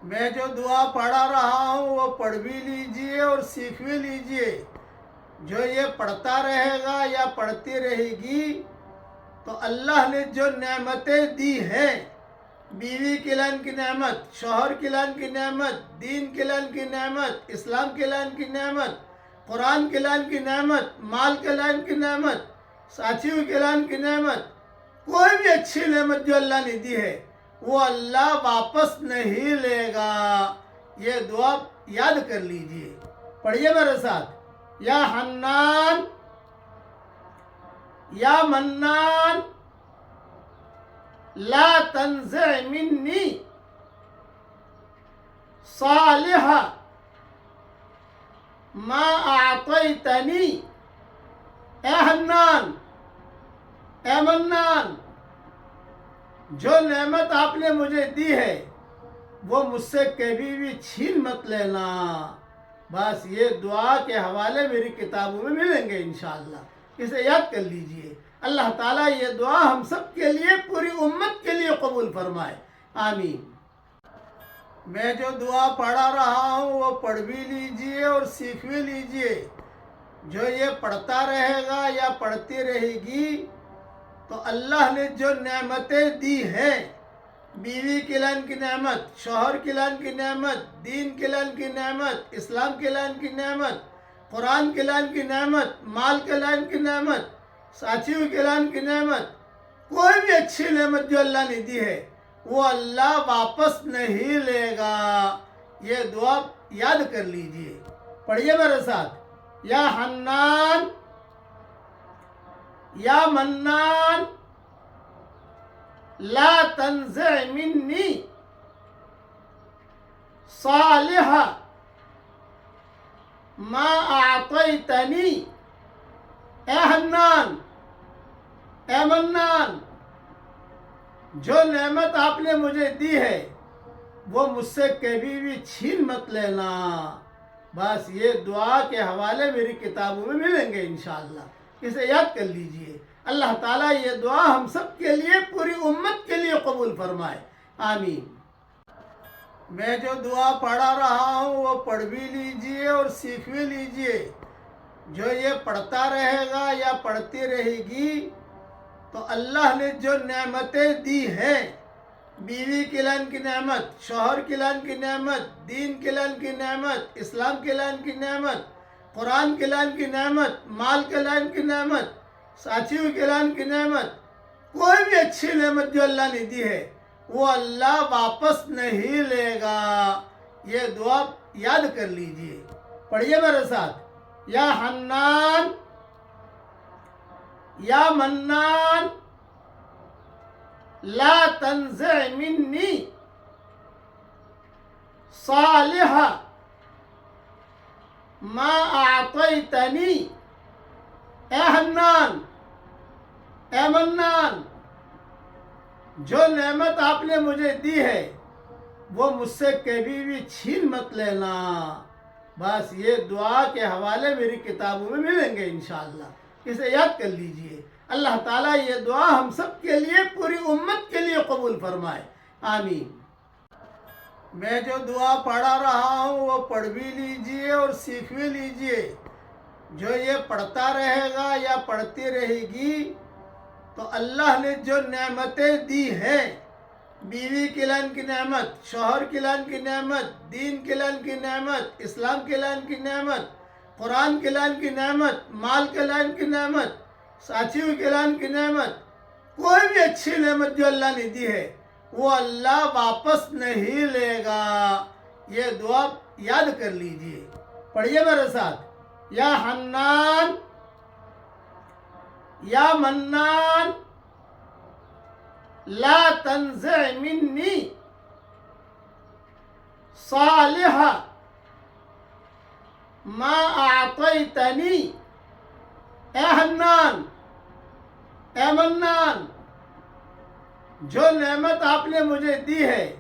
میں جو دعا پڑھا رہا ہوں وہ پڑھ بھی لیجئے اور سیکھ بھی لیجئے۔ جو یہ پڑھتا رہے گا یا پڑھتی رہے گی تو اللہ نے جو نعمتیں دی ہیں، بیوی کے لائن کی نعمت، شوہر کے لائن کی نعمت، دین کے لائن کی نعمت، اسلام کے لائن کی نعمت، قرآن کے لائن کی نعمت، مال کے لائن کی نعمت، ساتھیوں کے لائن کی نعمت، کوئی بھی اچھی نعمت جو اللہ نے دی ہے وہ اللہ واپس نہیں لے گا۔ یہ دعا یاد کر لیجئے، پڑھیے میرے ساتھ۔ یا حنان یا منان لا تنزع منی صالح ما اعطیتنی۔ اے حنان، اے منان، جو نعمت آپ نے مجھے دی ہے وہ مجھ سے کبھی بھی چھین مت لینا۔ بس یہ دعا کے حوالے میری کتابوں میں ملیں گے انشاءاللہ، اسے یاد کر لیجئے۔ اللہ تعالیٰ یہ دعا ہم سب کے لیے، پوری امت کے لیے قبول فرمائے، آمین۔ میں جو دعا پڑھا رہا ہوں وہ پڑھ بھی لیجئے اور سیکھ بھی لیجئے۔ جو یہ پڑھتا رہے گا یا پڑھتی رہے گی تو اللہ نے جو نعمتیں دی ہیں، بیوی کے لائن کی نعمت، شوہر کے لائن کی نعمت، دین کے لائن کی نعمت، اسلام کے لائن کی نعمت، قرآن کے لائن کی نعمت، مال کے لائن کی نعمت، ساتھیوں کے لائن کی نعمت، کوئی بھی اچھی نعمت جو اللہ نے دی ہے وہ اللہ واپس نہیں لے گا۔ یہ دعا یاد کر لیجئے، پڑھیے میرے ساتھ۔ یا حنان یا منان لا تنزع منی صالح ما اعطیتنی۔ اے حنان، اے منان، جو نعمت آپ نے مجھے دی ہے وہ مجھ سے کبھی بھی چھین مت لینا۔ بس یہ دعا کے حوالے میری کتابوں میں ملیں گے انشاءاللہ، اسے یاد کر لیجئے۔ اللہ تعالیٰ یہ دعا ہم سب کے لیے، پوری امت کے لیے قبول فرمائے، آمین۔ میں جو دعا پڑھا رہا ہوں وہ پڑھ بھی لیجئے اور سیکھ بھی لیجئے۔ جو یہ پڑھتا رہے گا یا پڑھتی رہے گی تو اللہ نے جو نعمتیں دی ہیں، بیوی کے لائن کی نعمت، شوہر کے لائن کی نعمت، دین کے لائن کی نعمت، اسلام کے لائن کی نعمت، قرآن کے لائن کی نعمت، مال کے لائن کی نعمت، ساتھیوں کے لائن کی نعمت، کوئی بھی اچھی نعمت جو اللہ نے دی ہے وہ اللہ واپس نہیں لے گا۔ یہ دعا یاد کر لیجئے، پڑھیے میرے ساتھ۔ یا حنان یا منان لا تنزع منی صالح ما اعطیتنی۔ اے حنان، اے منان، جو نعمت آپ نے مجھے دی ہے وہ مجھ سے کبھی بھی چھین مت لینا۔ بس یہ دعا کے حوالے میری کتابوں میں ملیں گے انشاءاللہ، اسے یاد کر لیجئے۔ اللہ تعالیٰ یہ دعا ہم سب کے لیے، پوری امت کے لیے قبول فرمائے، آمین۔ میں جو دعا پڑھا رہا ہوں وہ پڑھ بھی لیجئے اور سیکھ بھی لیجئے۔ جو یہ پڑھتا رہے گا یا پڑھتی رہے گی تو اللہ نے جو نعمتیں دی ہیں، بیوی کے لائن کی نعمت، شوہر کے لائن کی نعمت، دین کے لائن کی نعمت، اسلام کے لائن کی نعمت، قرآن کے لائن کی نعمت، مال کے لائن کی نعمت، ساتھیوں کے لائن کی نعمت، کوئی بھی اچھی نعمت جو اللہ نے دی ہے وہ اللہ واپس نہیں لے گا۔ یہ دعا یاد کر لیجئے، پڑھیے میرے ساتھ۔ یا حنان یا منان لا تنزع منی صالح ما اعطیتنی۔ اے حنان، اے منان، جو نعمت آپ نے مجھے دی ہے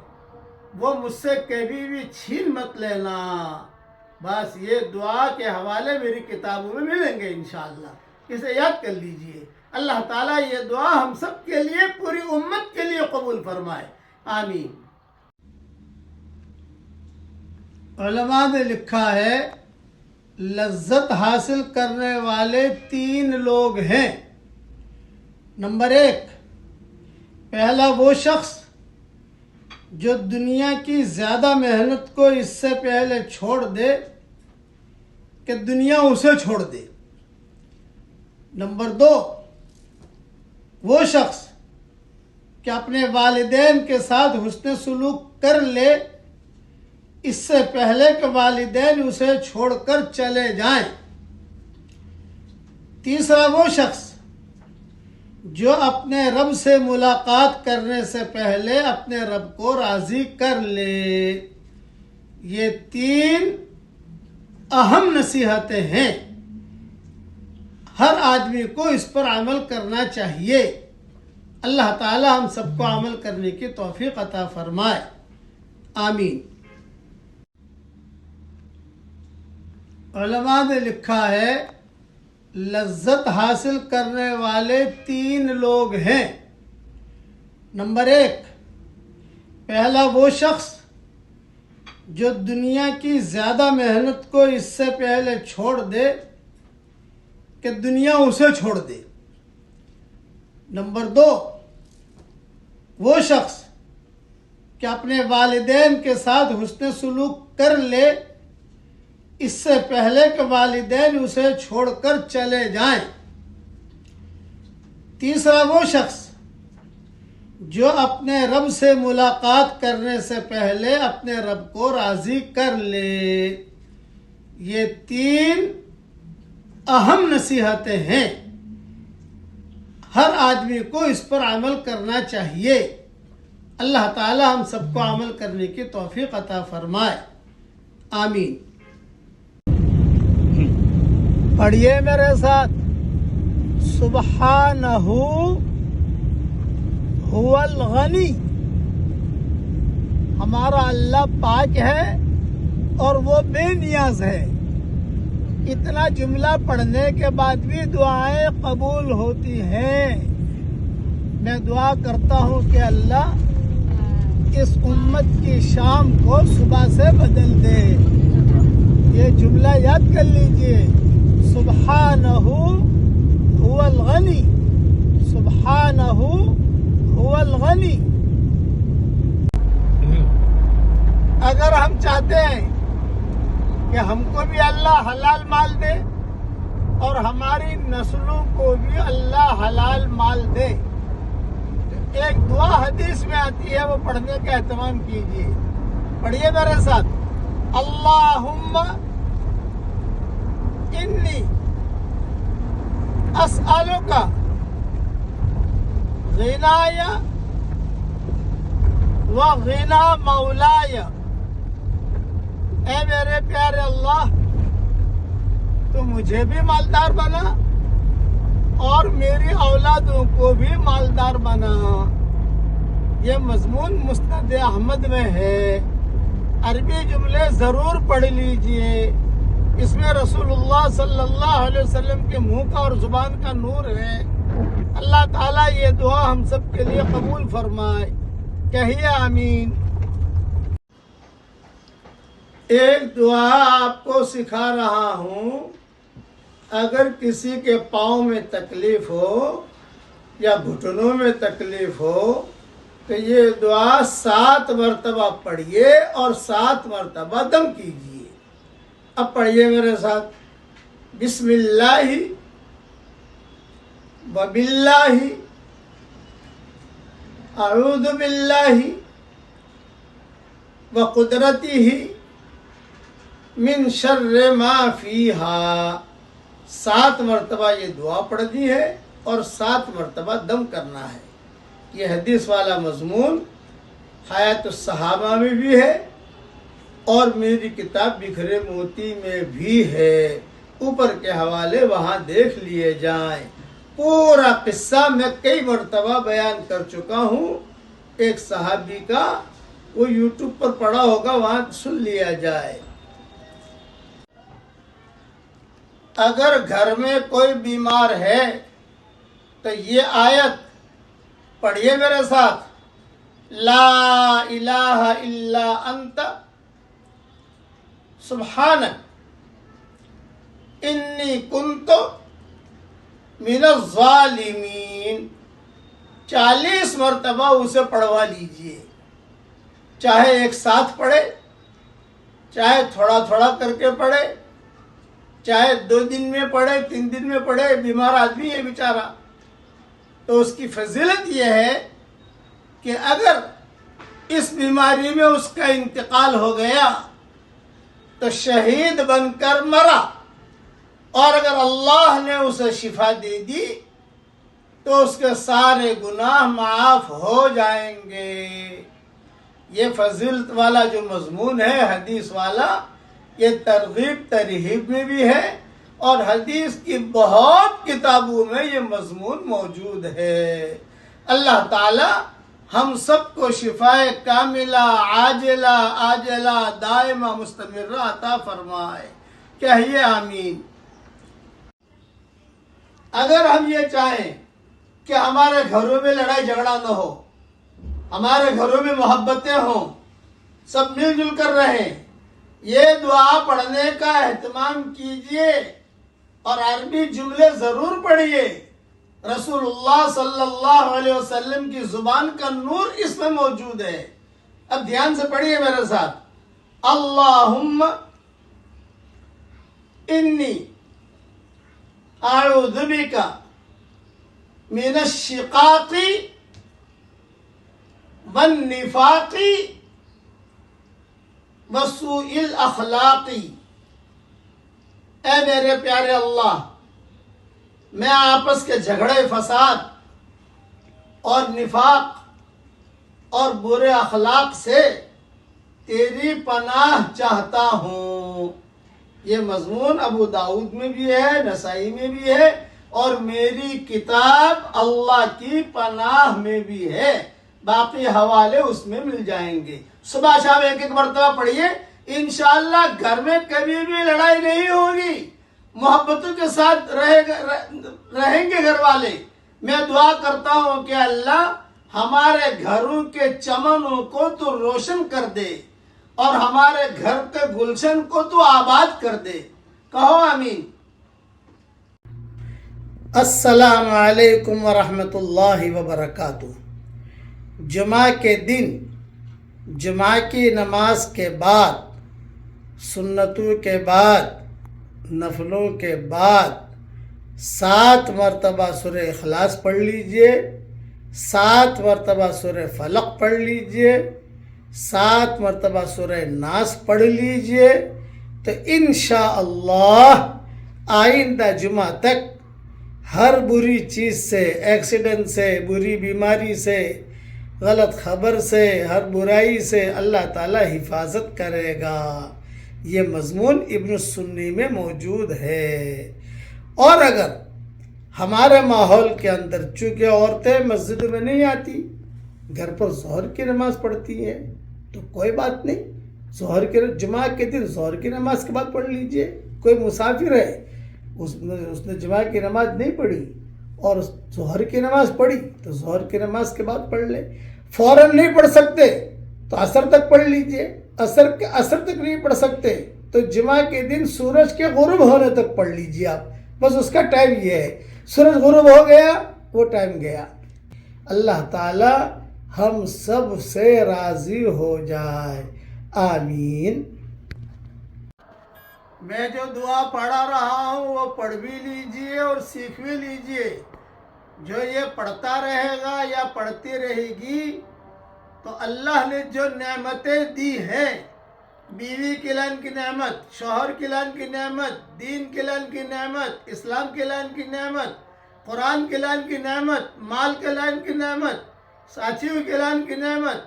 وہ مجھ سے کبھی بھی چھین مت لینا۔ بس یہ دعا کے حوالے میری کتابوں میں ملیں گے انشاءاللہ، اسے یاد کر لیجئے۔ اللہ تعالیٰ یہ دعا ہم سب کے لیے، پوری امت کے لیے قبول فرمائے، آمین۔ علماء نے لکھا ہے لذت حاصل کرنے والے 3 لوگ ہیں۔ نمبر 1، پہلا وہ شخص جو دنیا کی زیادہ محنت کو اس سے پہلے چھوڑ دے کہ دنیا اسے چھوڑ دے۔ نمبر 2، وہ شخص کہ اپنے والدین کے ساتھ حسن سلوک کر لے اس سے پہلے کہ والدین اسے چھوڑ کر چلے جائیں۔ تیسرا وہ شخص جو اپنے رب سے ملاقات کرنے سے پہلے اپنے رب کو راضی کر لے۔ یہ 3 اہم نصیحتیں ہیں، ہر آدمی کو اس پر عمل کرنا چاہیے۔ اللہ تعالی ہم سب کو عمل کرنے کی توفیق عطا فرمائے، آمین۔ علماء نے لکھا ہے لذت حاصل کرنے والے 3 لوگ ہیں۔ نمبر 1، پہلا وہ شخص جو دنیا کی زیادہ محنت کو اس سے پہلے چھوڑ دے کہ دنیا اسے چھوڑ دے۔ نمبر 2، وہ شخص کہ اپنے والدین کے ساتھ حسن سلوک کر لے اس سے پہلے کہ والدین اسے چھوڑ کر چلے جائیں۔ تیسرا وہ شخص جو اپنے رب سے ملاقات کرنے سے پہلے اپنے رب کو راضی کر لے۔ یہ 3 اہم نصیحتیں ہیں، ہر آدمی کو اس پر عمل کرنا چاہیے۔ اللہ تعالی ہم سب کو عمل کرنے کی توفیق عطا فرمائے، آمین۔ پڑھیے میرے ساتھ، سبحانہ هو الغنی، ہمارا اللہ پاک ہے اور وہ بے نیاز ہے۔ اتنا جملہ پڑھنے کے بعد بھی دعائیں قبول ہوتی ہیں۔ میں دعا کرتا ہوں کہ اللہ اس امت کی شام کو صبح سے بدل دے۔ یہ جملہ یاد کر لیجئے، سبحانہ هو الغنی، سبحانہ هو الغنی۔ اگر ہم چاہتے ہیں کہ ہم کو بھی اللہ حلال مال دے اور ہماری نسلوں کو بھی اللہ حلال مال دے، ایک دعا حدیث میں آتی ہے، وہ پڑھنے کا اہتمام کیجیے۔ پڑھیے میرے ساتھ، اللہم انی اسألک غنایا و غنا مولایا۔ اے میرے پیارے اللہ، تو مجھے بھی مالدار بنا اور میری اولادوں کو بھی مالدار بنا۔ یہ مضمون مسند احمد میں ہے، عربی جملے ضرور پڑھ لیجئے۔ اس میں رسول اللہ صلی اللہ علیہ وسلم کے منہ کا اور زبان کا نور ہے۔ اللہ تعالیٰ یہ دعا ہم سب کے لیے قبول فرمائے، کہیے آمین۔ ایک دعا آپ کو سکھا رہا ہوں، اگر کسی کے پاؤں میں تکلیف ہو یا گھٹنوں میں تکلیف ہو تو یہ دعا 7 مرتبہ پڑھیے اور 7 مرتبہ دم کیجیے۔ اب پڑھیے میرے ساتھ، بسم اللہ و باللہ اعوذ باللہ و قدرتہ من شر ما فیہا۔ 7 مرتبہ یہ دعا پڑھنی ہے اور 7 مرتبہ دم کرنا ہے۔ یہ حدیث والا مضمون حیات الصحابہ میں بھی ہے اور میری کتاب بکھرے موتی میں بھی ہے، اوپر کے حوالے وہاں دیکھ لیے جائیں۔ پورا قصہ میں کئی مرتبہ بیان کر چکا ہوں، ایک صحابی کا، وہ یوٹیوب پر پڑا ہوگا، وہاں سن لیا جائے۔ اگر گھر میں کوئی بیمار ہے تو یہ آیت پڑھیے میرے ساتھ، لا الہ الا انت سبحانک انی کنت من الظالمین 40 مرتبہ اسے پڑھوا لیجئے، چاہے ایک ساتھ پڑھے، چاہے تھوڑا تھوڑا کر کے پڑھے، چاہے 2 دن میں پڑھے، 3 دن میں پڑھے، بیمار آدمی ہے بیچارہ۔ تو اس کی فضیلت یہ ہے کہ اگر اس بیماری میں اس کا انتقال ہو گیا تو شہید بن کر مرا، اور اگر اللہ نے اسے شفا دے دی تو اس کے سارے گناہ معاف ہو جائیں گے۔ یہ فضیلت والا جو مضمون ہے حدیث والا، یہ ترغیب ترہیب میں بھی ہے، اور حدیث کی بہت کتابوں میں یہ مضمون موجود ہے۔ اللہ تعالی ہم سب کو شفائے کاملہ عاجلہ آجلہ دائمہ مستمرہ عطا فرمائے، کہیے آمین۔ اگر ہم یہ چاہیں کہ ہمارے گھروں میں لڑائی جھگڑا نہ ہو، ہمارے گھروں میں محبتیں ہوں، سب مل جل کر رہیں، یہ دعا پڑھنے کا اہتمام کیجئے، اور عربی جملے ضرور پڑھیے۔ رسول اللہ صلی اللہ علیہ وسلم کی زبان کا نور اس میں موجود ہے۔ اب دھیان سے پڑھیے میرے ساتھ، اللہم انی اعوذ بک من الشقاق والنفاق وسوء الاخلاق۔ اے میرے پیارے اللہ، میں آپس کے جھگڑے فساد اور نفاق اور برے اخلاق سے تیری پناہ چاہتا ہوں۔ یہ مضمون ابو داؤد میں بھی ہے، نسائی میں بھی ہے، اور میری کتاب اللہ کی پناہ میں بھی ہے، باقی حوالے اس میں مل جائیں گے۔ صبح شام ایک ایک مرتبہ پڑھیے، انشاءاللہ گھر میں کبھی بھی لڑائی نہیں ہوگی، محبتوں کے ساتھ رہیں گے گھر والے۔ میں دعا کرتا ہوں کہ اللہ ہمارے گھروں کے چمنوں کو تو روشن کر دے، اور ہمارے گھر کے گلشن کو تو آباد کر دے، کہو آمین۔ السلام علیکم ورحمۃ اللہ وبرکاتہ۔ جمعہ کے دن جمعہ کی نماز کے بعد، سنتوں کے بعد، نفلوں کے بعد 7 مرتبہ سورہ اخلاص پڑھ لیجئے، 7 مرتبہ سورہ فلق پڑھ لیجئے، 7 مرتبہ سورہ ناس پڑھ لیجئے، تو انشاءاللہ آئندہ جمعہ تک ہر بری چیز سے، ایکسیڈنٹ سے، بری بیماری سے، غلط خبر سے، ہر برائی سے اللہ تعالی حفاظت کرے گا۔ یہ مضمون ابن السنی میں موجود ہے۔ اور اگر ہمارے ماحول کے اندر چونکہ عورتیں مسجد میں نہیں آتی، گھر پر ظہر کی نماز پڑھتی ہیں، تو کوئی بات نہیں، جمعہ کے دن ظہر کی نماز کے بعد پڑھ لیجئے۔ کوئی مسافر ہے، اس نے جمعہ کی نماز نہیں پڑھی اور ظہر کی نماز پڑھی، تو ظہر کی نماز کے بعد پڑھ لے۔ فوراً نہیں پڑھ سکتے تو عصر تک پڑھ لیجئے، عصر تک نہیں پڑھ سکتے تو جمعہ کے دن سورج کے غروب ہونے تک پڑھ لیجئے آپ، بس اس کا ٹائم یہ ہے، سورج غروب ہو گیا وہ ٹائم گیا۔ اللہ تعالی ہم سب سے راضی ہو جائے، آمین۔ میں جو دعا پڑھا رہا ہوں وہ پڑھ بھی لیجئے اور سیکھ بھی لیجئے۔ جو یہ پڑھتا رہے گا یا پڑھتی رہے گی تو اللہ نے جو نعمتیں دی ہیں، بیوی کے لائن کی نعمت، شوہر کے لائن کی نعمت، دین کے لائن کی نعمت، اسلام کے لائن کی نعمت، قرآن کے لائن کی نعمت، مال کے لائن کی نعمت، ساتھیوں کے لائن کی نعمت،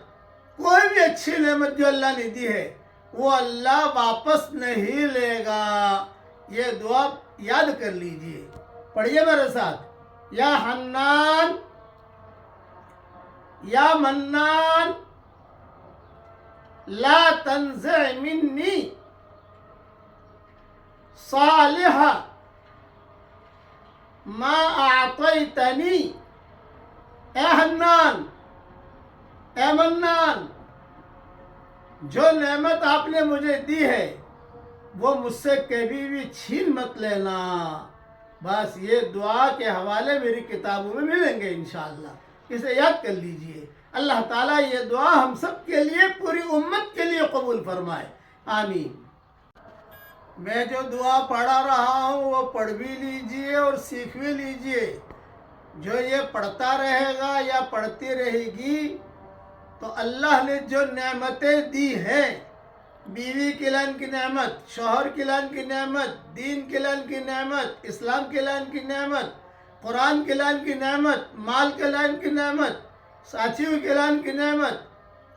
کوئی بھی اچھی نعمت جو اللہ نے دی ہے وہ اللہ واپس نہیں لے گا۔ یہ دعا یاد کر لیجئے، پڑھیے میرے ساتھ، یا حنان یا منان لا تنزع منی صالح ما اعطیتنی۔ اے حنان، اے منان، جو نعمت آپ نے مجھے دی ہے وہ مجھ سے کبھی بھی چھین مت لینا۔ بس یہ دعا کے حوالے میری کتابوں میں ملیں گے انشاءاللہ، اسے یاد کر لیجئے۔ اللہ تعالیٰ یہ دعا ہم سب کے لیے، پوری امت کے لیے قبول فرمائے، آمین۔ میں جو دعا پڑھا رہا ہوں وہ پڑھ بھی لیجئے اور سیکھ بھی لیجئے۔ جو یہ پڑھتا رہے گا یا پڑھتی رہے گی تو اللہ نے جو نعمتیں دی ہیں، بیوی کے لائن کی نعمت، شوہر کے لائن کی نعمت، دین کے لائن کی نعمت، اسلام کے لائن کی نعمت، قرآن کے لائن کی نعمت، مال کے لائن کی نعمت، ساتھیوں کے لائن کی نعمت،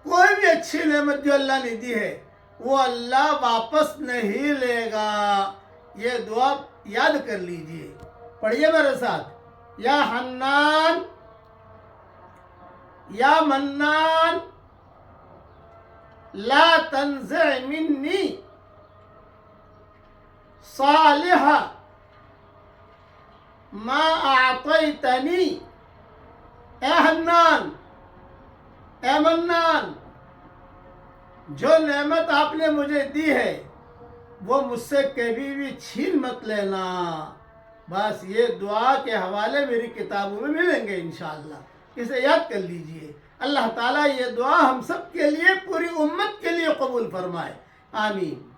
کوئی بھی اچھی نعمت جو اللہ نے دی ہے وہ اللہ واپس نہیں لے گا۔ یہ دعا یاد کر لیجئے، پڑھیے میرے ساتھ۔ یا حنان یا منان لا تنزع منی صالح ما اعطیتنی۔ اے حنان، اے منان، جو نعمت آپ نے مجھے دی ہے وہ مجھ سے کبھی بھی چھین مت لینا۔ بس یہ دعا کے حوالے میری کتابوں میں ملیں گے انشاءاللہ، اسے یاد کر لیجئے۔ اللہ تعالیٰ یہ دعا ہم سب کے لیے، پوری امت کے لیے قبول فرمائے، آمین۔